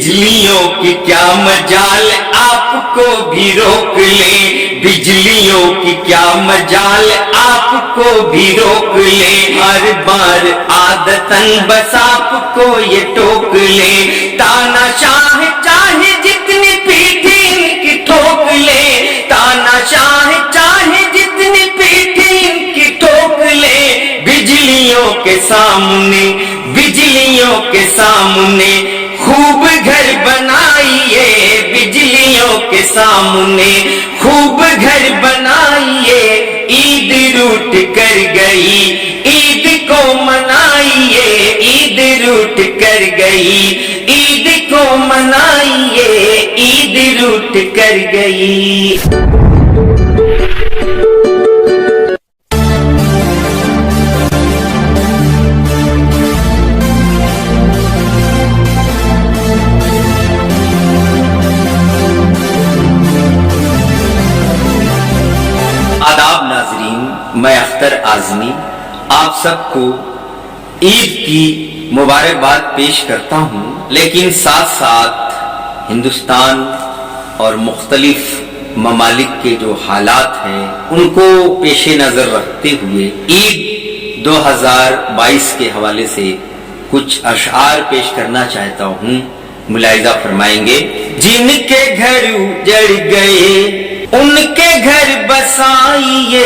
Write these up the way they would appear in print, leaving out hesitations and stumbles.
بجلیوں کی کیا مجال آپ کو بھی روک لیں، بجلیوں کی کیا مجال آپ کو بھی روک لیں، ہر بار عادتاً بس آپ کو یہ ٹوک لیں، تانا شاہ چاہے جتنی پیٹھی ان کی ٹھوک لیں، تانا شاہ چاہے جتنی پیٹھی ان کی ٹھوک لیں، بجلیوں کے سامنے، بجلیوں کے سامنے خوب گھر بنائیے، بجلیوں کے سامنے خوب گھر بنائیے، عید روٹ کر گئی عید کو منائیے، عید روٹ کر گئی عید کو منائیے، عید روٹ کر گئی۔ آداب ناظرین، میں اختر اعظمی آپ سب کو عید کی مبارکباد پیش کرتا ہوں، لیکن ساتھ ساتھ ہندوستان اور مختلف ممالک کے جو حالات ہیں ان کو پیش نظر رکھتے ہوئے عید 2022 کے حوالے سے کچھ اشعار پیش کرنا چاہتا ہوں، ملاحظہ فرمائیں گے۔ جن کے گھر اجڑ گئے ان کے گھر بسائیے،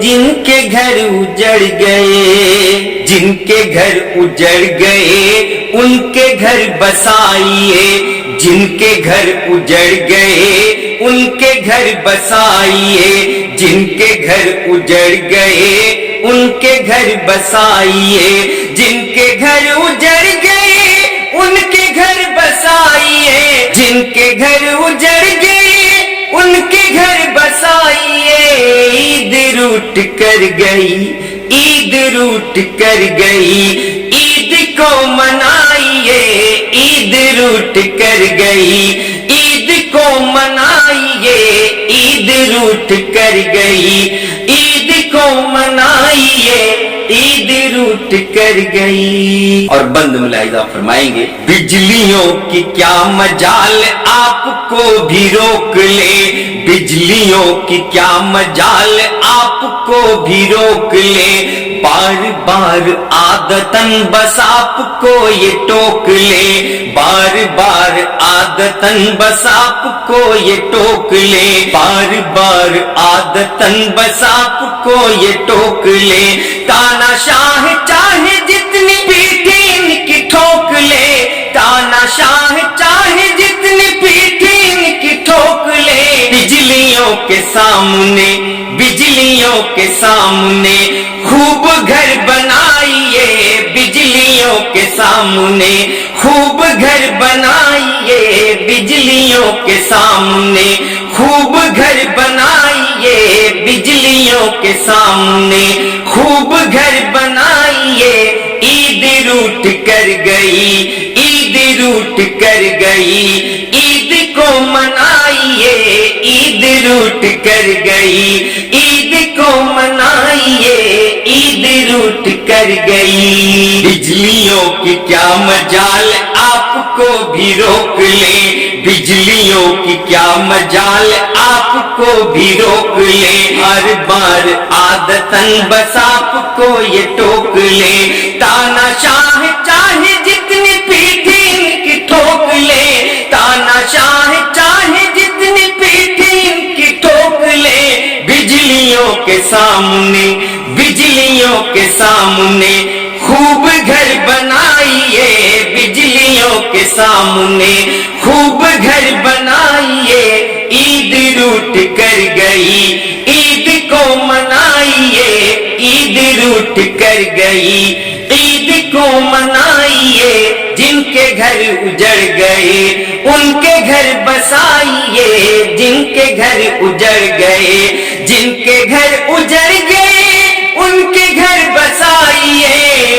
جن کے گھر اجڑ گئے، جن کے گھر اجڑ گئے ان کے گھر بسائیے، جن کے گھر اجڑ گئے ان کے گھر بسائیے، جن کے گھر اجڑ گئے ان کے گھر بسائیے، جن کے گھر اجڑ گئے ان کے گھر بسائیے، جن کے گھر اجڑ گئے ان کے گھر بسائیے، عید روٹ کر گئی عید روٹ کر گئی، عید کو منائیے، عید روٹ کر گئی عید کو منائیے، عید روٹ کر گئی عید کو منائیے، عید روٹ کر گئی۔ اور بند ملاحظہ فرمائیں گے۔ بجلیوں کی کیا مجال آپ کو بھی روک لے، بجلیوں کی کیا مجال آپ کو بھی روک لے، بار بار عادتاً بس آپ کو یہ ٹوک لے، بار بار عادتاً بس آپ کو یہ ٹوک لے، بار بار عادتاً بس آپ کو یہ ٹوک لے، تانا شاہ چاہے جتنی پیٹھی ان کی ٹھوک لے، تانا شاہ چاہے جتنی پیٹھی ان کی ٹھوک لے، بجلیوں کے سامنے، بجلیوں کے سامنے خوب گھر بنائیے، بجلیوں کے سامنے خوب گھر بنائیے، بجلیوں کے سامنے خوب گھر بنائیے، بجلیوں کے سامنے خوب گھر بنائیے، عید روٹ کر گئی عید روٹ کر گئی، عید کو منائیے، عید روٹ کر گئی عید کو منائیے، عید روٹ کر گئی۔ بجلیوں کی کیا مجال آپ کو بھی روک لیں، بجلیوں کی کیا مجال آپ کو بھی روک لیں، ہر بار عادتاً بس آپ کو یہ ٹوک لیں، تانا شاہ چاہے جتنی پیٹھی ان کی ٹھوک لے، تانا شاہ چاہے جتنی پیٹھی ان کی ٹھوک لے، بجلیوں کے سامنے، بجلیوں کے سامنے خوب گھر بنائیے، بجلیوں کے سامنے خوب گھر بنائیے، عید روٹ کر گئی عید کو منائیے، عید روٹ کر گئی عید کو منائیے، جن کے گھر اجڑ گئے ان کے گھر بسائیے، جن کے گھر اجڑ گئے جن کے گھر اجڑ گئے ان کے گھر بسائیے،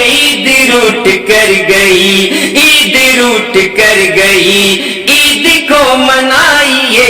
عید روٹ کر گئی عید روٹ کر گئی، عید کو منائیے،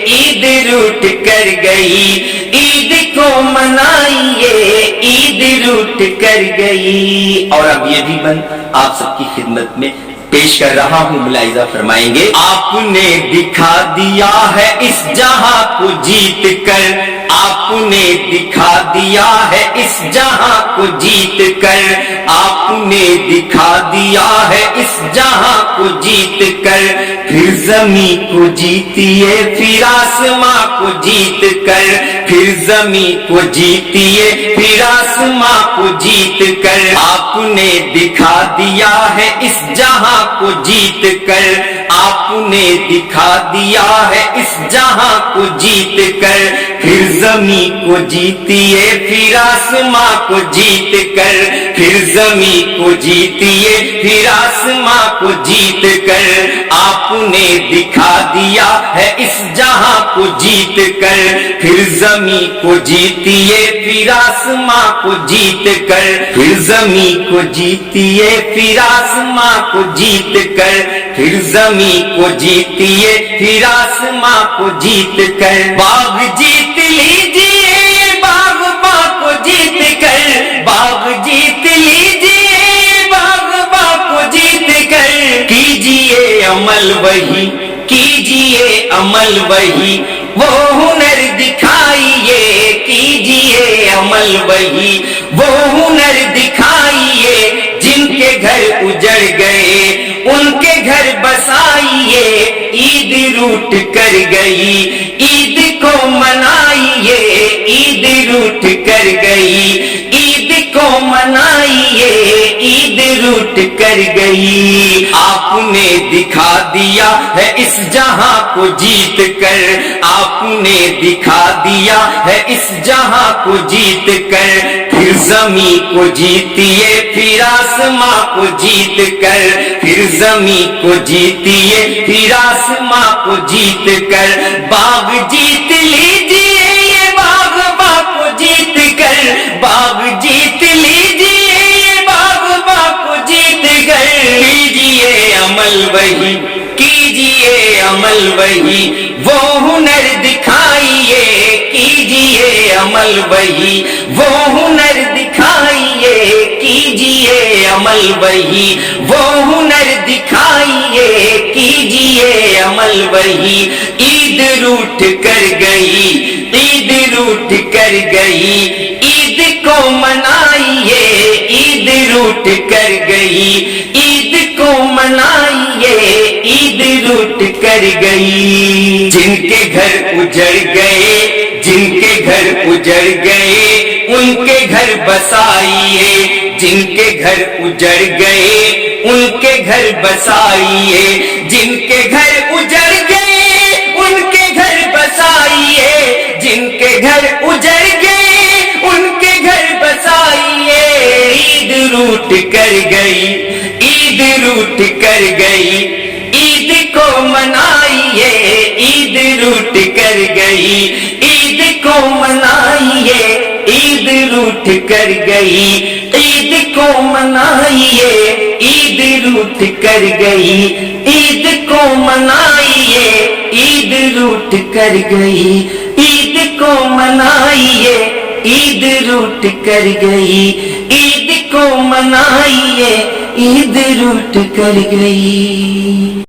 عید روٹ کر گئی عید کو منائیے، عید روٹ کر گئی۔ اور اب یہ بھی بند آپ سب کی خدمت میں پیش کر رہا ہوں، ملاحظہ فرمائیں گے۔ آپ نے دکھا دیا ہے اس جہاں کو جیت کر، آپ نے دکھا دیا ہے اس جہاں کو جیت کر، آپ نے دکھا دیا ہے اس جہاں کو جیت کر، پھر زمین کو جیتیے پھر آسماں کو جیت کر، پھر زمین کو جیتیے پھر آسماں کو جیت کر، آپ نے دکھا دیا ہے اس جہاں کو جیت کر، آپ نے دکھا دیا ہے اس جہاں کو جیت کر، پھر زمین کو جیتیے پھر آسماں کو جیت کر، پھر زمین کو جیتیے پھر آسماں کو جیت کر، آپ نے دکھا دیا ہے اس جہاں کو جیت کر، پھر زمین کو جیتیے پھر آسماں کو جیت کر، پھر زمین کو جیتیے پھر آسماں کو جیت کر، پھر زمین کو جیتیے پھر آسماں کو جیت کر، باغ جیت لیجیے باغ کو جیت کر، باغ جیت لیجیے باغ کو جیت کر، کیجیے عمل وہی کیجیے عمل وہی وہ ہنر دکھائیے، کیجیے عمل وہی وہ ہنر دکھائیے، جن کے گھر اجڑ گئے ان کے گھر بسائیے، عید روٹ کر گئی عید کو منائیے، عید روٹ کر گئی عید کو منائیے، عید روٹ کر گئی، آپ نے دکھا دیا ہے اس جہاں کو جیت کر، آپ نے دکھا دیا ہے اس جہاں کو جیت کر، پھر زمین کو جیتیے پھر آسماں کو جیت کر، پھر زمین کو جیتیے پھر آسماں کو جیت کر، باغ جیت لیجیے یہ باغ کو جیت کر، باغ جیت لیجیے یہ باغ کو جیت کر، کیجیے عمل وہی کیجیے عمل وہی وہ ہنر دکھائیے، کیجیے عمل وہی وہ ہنر دکھائیے، کیجیے عمل وہی وہ ہنر دکھائیے، کیجیے عمل وہی، عید روٹ کر گئی عید روٹ کر گئی، عید کو منائیے، عید روٹ کر گئی عید کو منائیے، عید روٹ کر گئی، جن کے گھر اجڑ گئے جن کے گھر اجڑ گئے ان کے گھر بسائیے، جن کے گھر اجڑ گئے ان کے گھر بسائیے، جن کے گھر اجڑ گئے ان کے گھر بسائیے، جن کے گھر اجڑ گئے ان کے گھر بسائیے، عید روٹ کر گئی عید روٹ کر گئی، عید کو منائیے، عید روٹ کر گئی عید کو منائیے، عید روٹ کر گئی عید کو منائیے، عید روٹ کر گئی عید کو منائیے، عید روٹ کر گئی عید کو منائیے، عید روٹ کر گئی عید کو منائیے، عید روٹ کر گئی۔